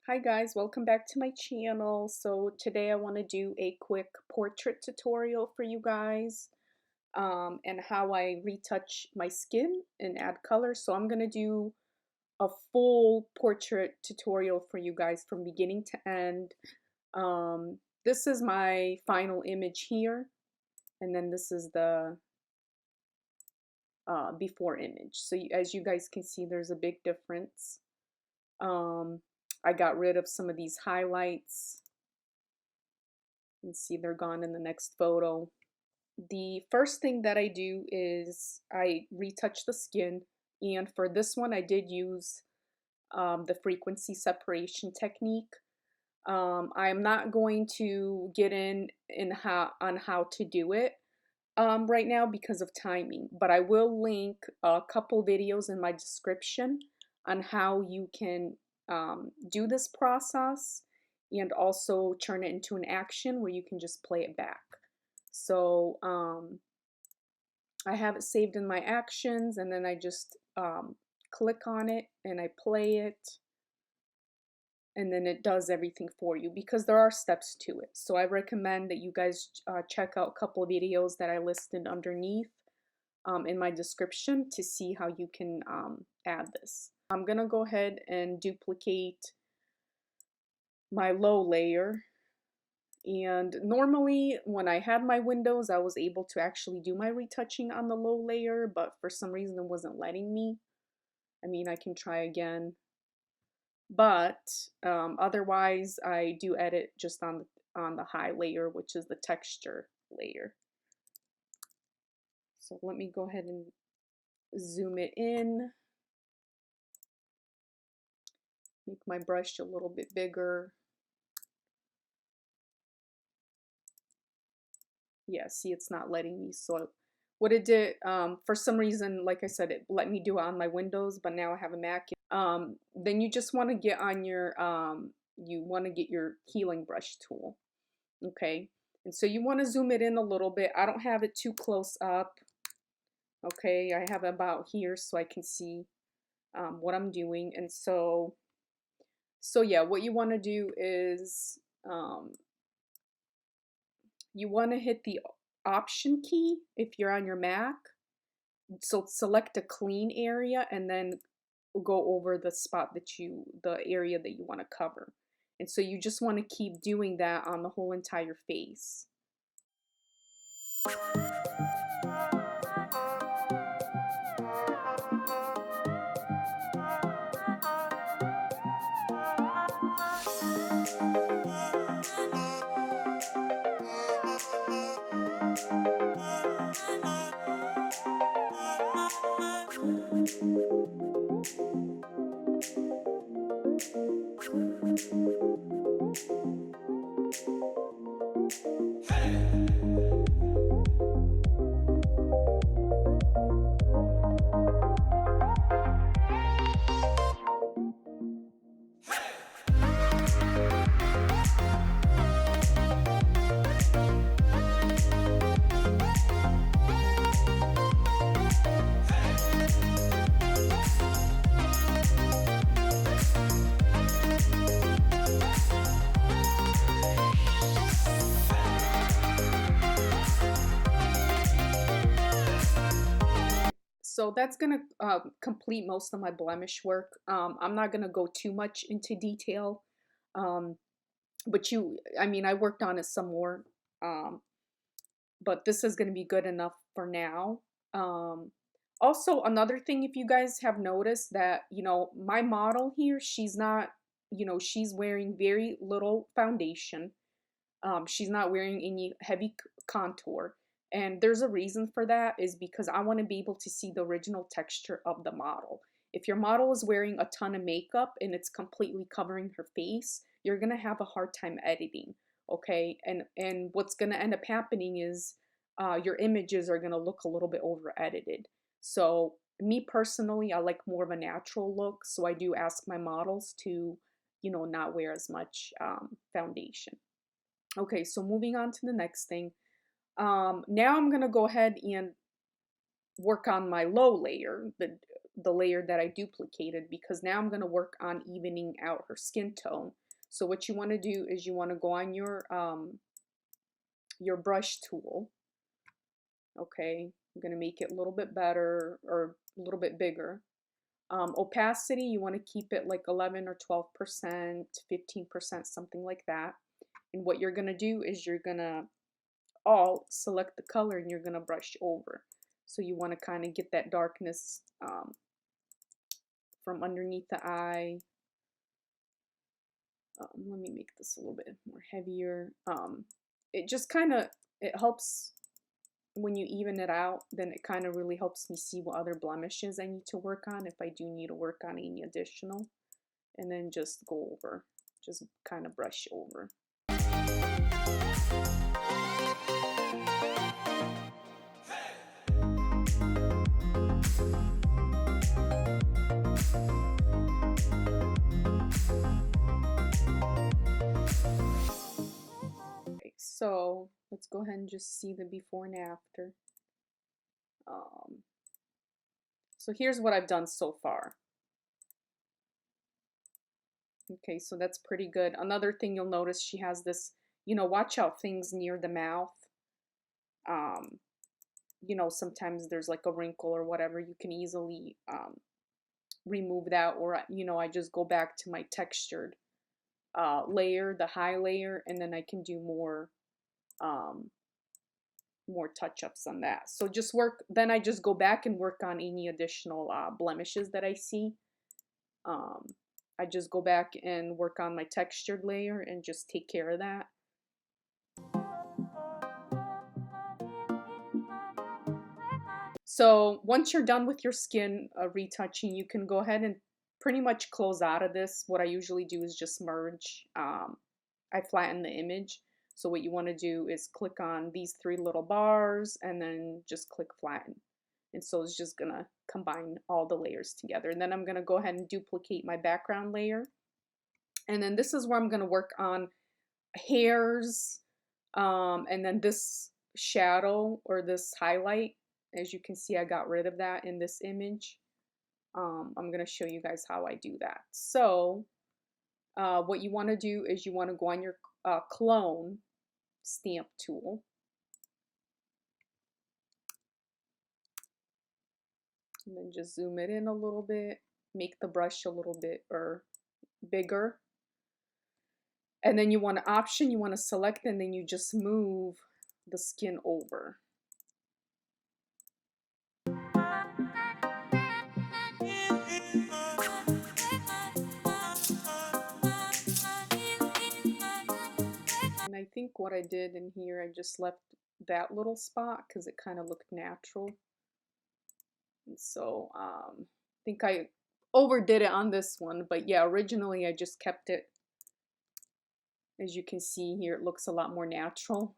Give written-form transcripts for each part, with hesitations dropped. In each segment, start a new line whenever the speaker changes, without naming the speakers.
Hi guys, welcome back to my channel. So today I want to do a quick portrait tutorial for you guys and how I retouch my skin and add color. So I'm going to do a full portrait tutorial for you guys from beginning to end. This is my final image here, and then this is the before image. So as you guys can see, there's a big difference. I got rid of some of these highlights. You can see they're gone in the next photo. The first thing that I do is I retouch the skin, and for this one I did use the frequency separation technique. I'm not going to get in on how to do it right now because of timing, but I will link a couple videos in my description on how you can do this process and also turn it into an action where you can just play it back. So I have it saved in my actions, and then I just click on it and I play it, and then it does everything for you because there are steps to it. So I recommend that you guys check out a couple of videos that I listed underneath in my description to see how you can add this. I'm gonna go ahead and duplicate my low layer, and normally when I had my windows I was able to actually do my retouching on the low layer, but for some reason it wasn't letting me. I mean, I can try again, but otherwise I do edit just on the high layer, which is the texture layer. So let me go ahead and zoom it in, make my brush a little bit bigger. Yeah, see, it's not letting me. So what it did, for some reason, like I said, it let me do it on my Windows, but now I have a Mac. Then you just want to get on your, you want to get your healing brush tool, okay? And so you want to zoom it in a little bit. I don't have it too close up, okay? I have it about here so I can see what I'm doing. And so yeah, what you want to do is, you want to hit the Option key if you're on your Mac. So select a clean area and then go over the spot that the area that you want to cover. And so you just want to keep doing that on the whole entire face. So that's gonna complete most of my blemish work. I'm not gonna go too much into detail, but I mean, I worked on it some more, but this is gonna be good enough for now. Also, another thing, if you guys have noticed that, my model here, she's not, she's wearing very little foundation. She's not wearing any heavy contour. And there's a reason for that, is because I want to be able to see the original texture of the model. If your model is wearing a ton of makeup and it's completely covering her face, you're going to have a hard time editing, okay? And what's going to end up happening is your images are going to look a little bit over edited. So me personally, I like more of a natural look, so I do ask my models to, not wear as much foundation. Okay, so moving on to the next thing. Now I'm gonna go ahead and work on my low layer, the layer that I duplicated, because now I'm going to work on evening out her skin tone. So what you want to do is you want to go on your brush tool. Okay, I'm going to make it a little bit better or a little bit bigger. Opacity, you want to keep it like 11 or 12%, 15%, something like that. And what you're going to do is you're going to Alt select the color and you're going to brush over. So you want to kind of get that darkness from underneath the eye. Let me make this a little bit more heavier. It just kind of, it helps when you even it out, then it kind of really helps me see what other blemishes I need to work on, if I do need to work on any additional. And then just go over, just kind of brush over. Okay, so let's go ahead and just see the before and after. So here's what I've done so far. Okay, so that's pretty good. Another thing you'll notice, she has this, you know, watch out things near the mouth. You know, sometimes there's like a wrinkle or whatever. You can easily remove that, or, you know, I just go back to my textured layer, the high layer, and then I can do more touch-ups on that. So just work, then I just go back and work on any additional blemishes that I see. I just go back and work on my textured layer and just take care of that. So once you're done with your skin retouching, you can go ahead and pretty much close out of this. What I usually do is just merge. I flatten the image. So what you want to do is click on these three little bars and then just click flatten. And so it's just going to combine all the layers together. And then I'm going to go ahead and duplicate my background layer. And then this is where I'm going to work on hairs. And then this shadow or this highlight. As you can see, I got rid of that in this image. I'm going to show you guys how I do that. So what you want to do is you want to go on your clone stamp tool. And then just zoom it in a little bit, make the brush a little bit bigger. And then you want to option, you want to select, and then you just move the skin over. And I think what I did in here, I just left that little spot because it kind of looked natural. And so I think I overdid it on this one, but yeah, originally I just kept it. As you can see here, it looks a lot more natural.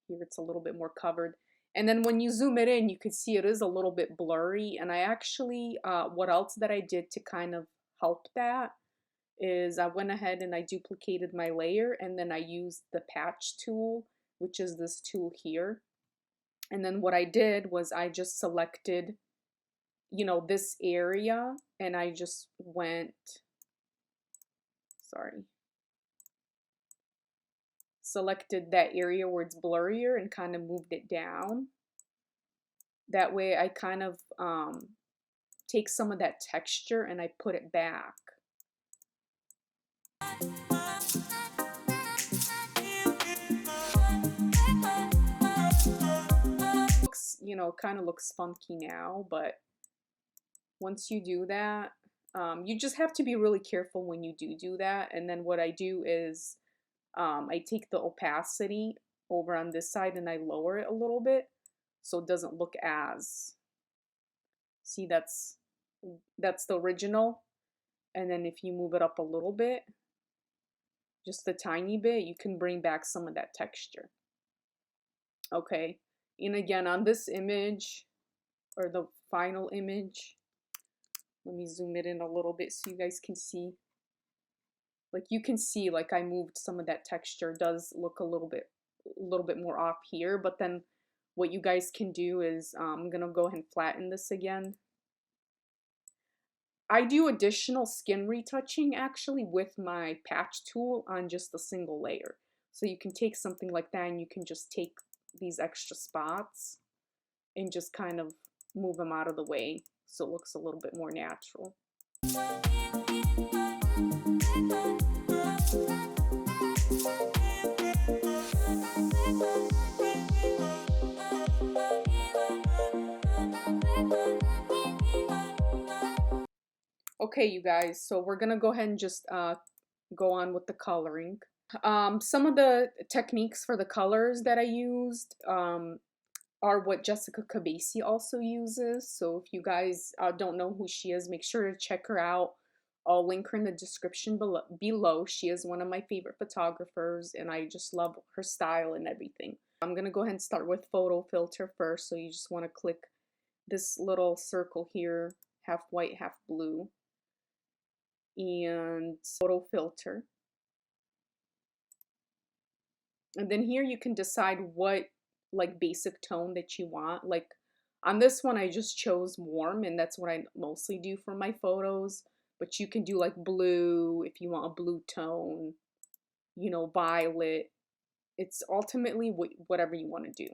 Here it's a little bit more covered. And then when you zoom it in, you can see it is a little bit blurry. And I actually, what else that I did to kind of help that is I went ahead and I duplicated my layer, and then I used the patch tool, which is this tool here. And then what I did was I just selected, you know, this area, and I just went, selected that area where it's blurrier and kind of moved it down. That way I kind of take some of that texture and I put it back. Looks, you know, kind of looks funky now, but once you do that, you just have to be really careful when you do that. And then what I do is I take the opacity over on this side and I lower it a little bit so it doesn't look as, see, that's the original. And then if you move it up a little bit, just a tiny bit, you can bring back some of that texture. Okay, and again on this image, or the final image, let me zoom it in a little bit so you guys can see. Like you can see, like I moved some of that texture. It does look a little bit more off here, but then what you guys can do is I'm gonna go ahead and flatten this again. I do additional skin retouching actually with my patch tool on just a single layer. So you can take something like that and you can just take these extra spots and just kind of move them out of the way so it looks a little bit more natural. Okay, you guys, so we're gonna go ahead and just go on with the coloring. Some of the techniques for the colors that I used are what Jessica Kobeissi also uses. So if you guys don't know who she is, make sure to check her out. I'll link her in the description below. She is one of my favorite photographers, and I just love her style and everything. I'm going to go ahead and start with photo filter first. So you just want to click this little circle here, half white, half blue, and photo filter. And then here you can decide what like basic tone that you want. Like on this one, I just chose warm, and that's what I mostly do for my photos. But you can do like blue if you want a blue tone, you know, violet. It's ultimately whatever you want to do.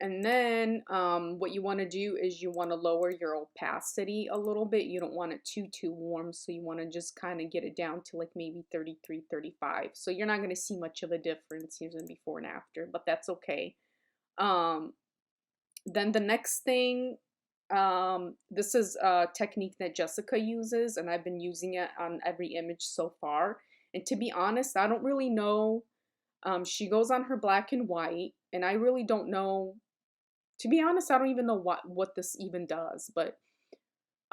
And then what you want to do is you want to lower your opacity a little bit. You don't want it too warm, so you want to just kind of get it down to like maybe 33, 35. So you're not going to see much of a difference using before and after, but that's okay. Then the next thing, this is a technique that Jessica uses, and I've been using it on every image so far. And to be honest, I don't really know. She goes on her black and white, and I really don't know. To be honest, I don't even know what this even does, but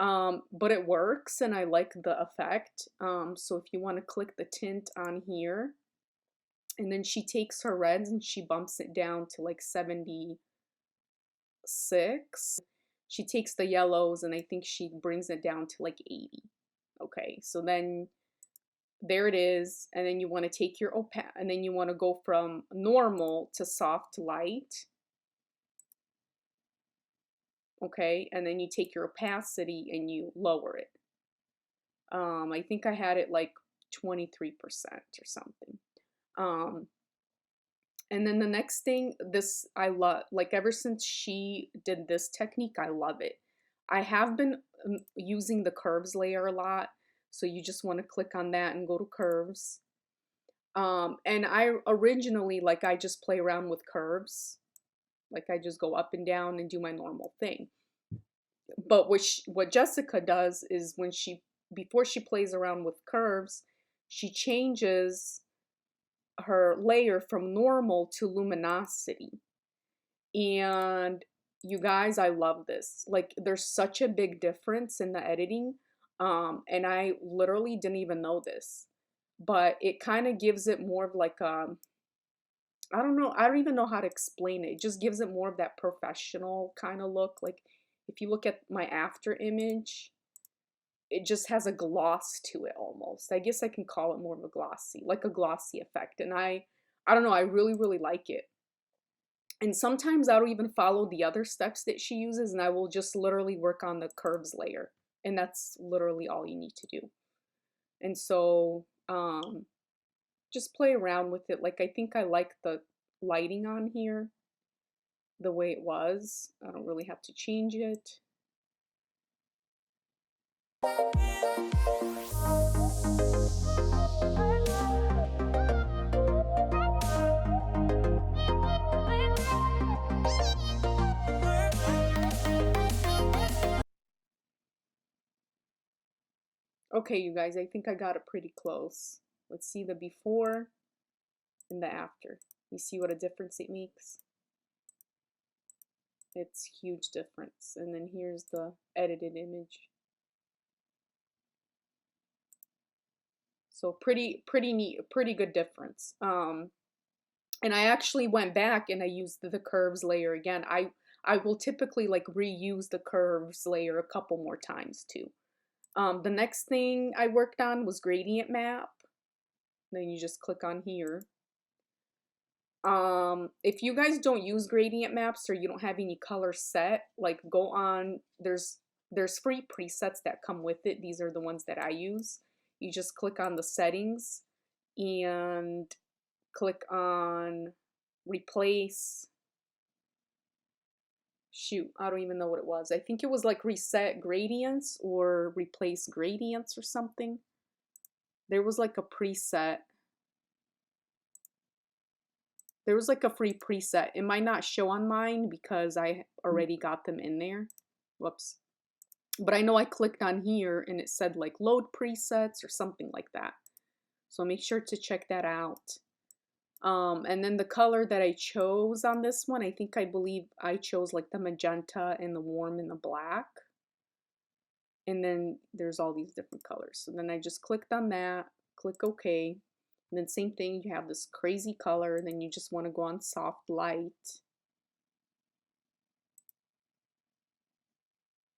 it works, and I like the effect. So if you want to click the tint on here, and then she takes her reds and she bumps it down to like 76. She takes the yellows and I think she brings it down to like 80. Okay, so then there it is, and then you want to take your and then you want to go from normal to soft light. Okay, and then you take your opacity and you lower it. I think I had it like 23% or something. And then the next thing, this I love, like ever since she did this technique, I love it. I have been using the curves layer a lot, so you just want to click on that and go to curves. And I originally, like, I just play around with curves. Like I just go up and down and do my normal thing. But what Jessica does is before she plays around with curves, she changes her layer from normal to luminosity. And you guys, I love this. Like there's such a big difference in the editing. And I literally didn't even know this, but it kind of gives it more of like I don't know, I don't even know how to explain it. It just gives it more of that professional kind of look. Like if you look at my after image, it just has a gloss to it almost. I guess I can call it more of a glossy, like a glossy effect. And I don't know, I really like it. And sometimes I don't even follow the other steps that she uses, and I will just literally work on the curves layer. And that's literally all you need to do. And so just play around with it. Like I think I like the lighting on here the way it was. I don't really have to change it. Okay, you guys, I think I got it pretty close. Let's see the before and the after. You see what a difference it makes? It's huge difference. And then here's the edited image. So pretty neat, pretty good difference. And I actually went back and I used the curves layer again. I will typically like reuse the curves layer a couple more times too. The next thing I worked on was gradient map. Then you just click on here. If you guys don't use gradient maps or you don't have any color set, like go on, there's there's free presets that come with it. These are the ones that I use. You just click on the settings and click on replace. Shoot, I don't even know what it was. I think it was like reset gradients or replace gradients or something. There was like a preset. There was like a free preset. It might not show on mine because I already got them in there. Whoops. But I know I clicked on here and it said like load presets or something like that. So make sure to check that out. And then the color that I chose on this one, I believe I chose like the magenta and the warm and the black. And then there's all these different colors. So then I just clicked on that, click OK. And then same thing, you have this crazy color, and then you just want to go on soft light.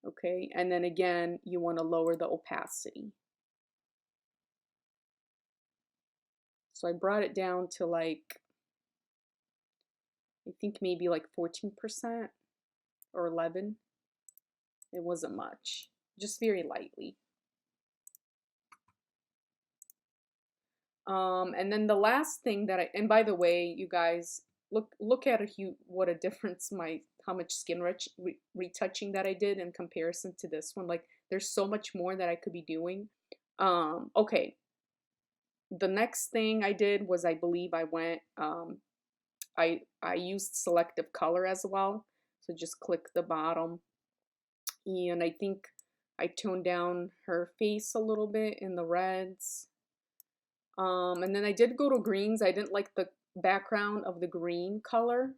Okay, and then again, you want to lower the opacity. So I brought it down to like, I think maybe like 14% or 11. It wasn't much, just very lightly. And then the last thing that and by the way, you guys, look at what a difference how much skin retouching that I did in comparison to this one. Like, there's so much more that I could be doing. Okay. The next thing I did was, I believe I went, I used selective color as well. So just click the bottom, and I think I toned down her face a little bit in the reds. And then I did go to greens. I didn't like the background of the green color.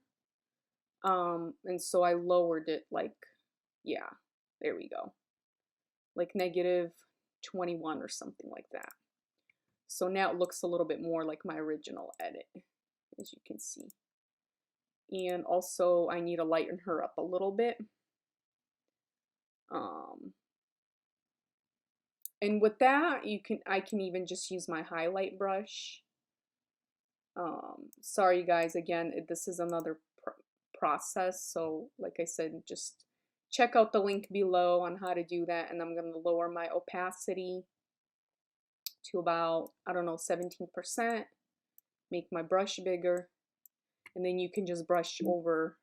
And so I lowered it like, yeah, there we go. Like -21 or something like that. So now it looks a little bit more like my original edit, as you can see. And also I need to lighten her up a little bit. And with that, I can even just use my highlight brush. Sorry guys, again, this is another process. So like I said, just check out the link below on how to do that. And I'm going to lower my opacity to about, I don't know, 17%. Make my brush bigger. And then you can just brush over.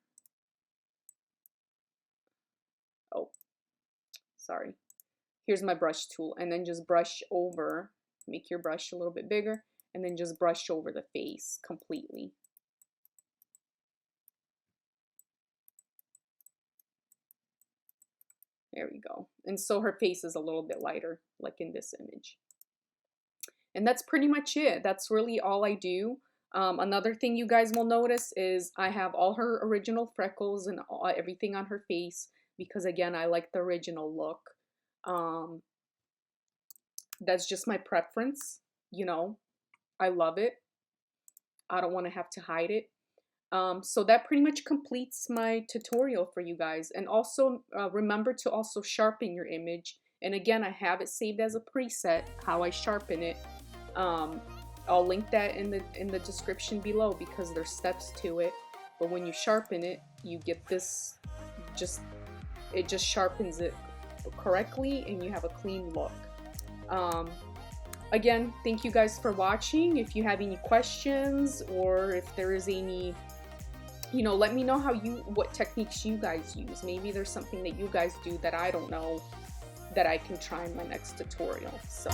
Oh, sorry. Here's my brush tool, and then just brush over, make your brush a little bit bigger, and then just brush over the face completely. There we go. And so her face is a little bit lighter, like in this image. And that's pretty much it. That's really all I do. Another thing you guys will notice is I have all her original freckles and everything on her face, because again, I like the original look. That's just my preference, you know. I love it. I don't want to have to hide it. So that pretty much completes my tutorial for you guys. And also remember to also sharpen your image. And again, I have it saved as a preset, how I sharpen it. I'll link that in the description below, because there's steps to it. But when you sharpen it, you get this, it just sharpens it correctly, and you have a clean look. Again, thank you guys for watching. If you have any questions, or if there is any, you know, let me know what techniques you guys use. Maybe there's something that you guys do that I don't know, that I can try in my next tutorial. So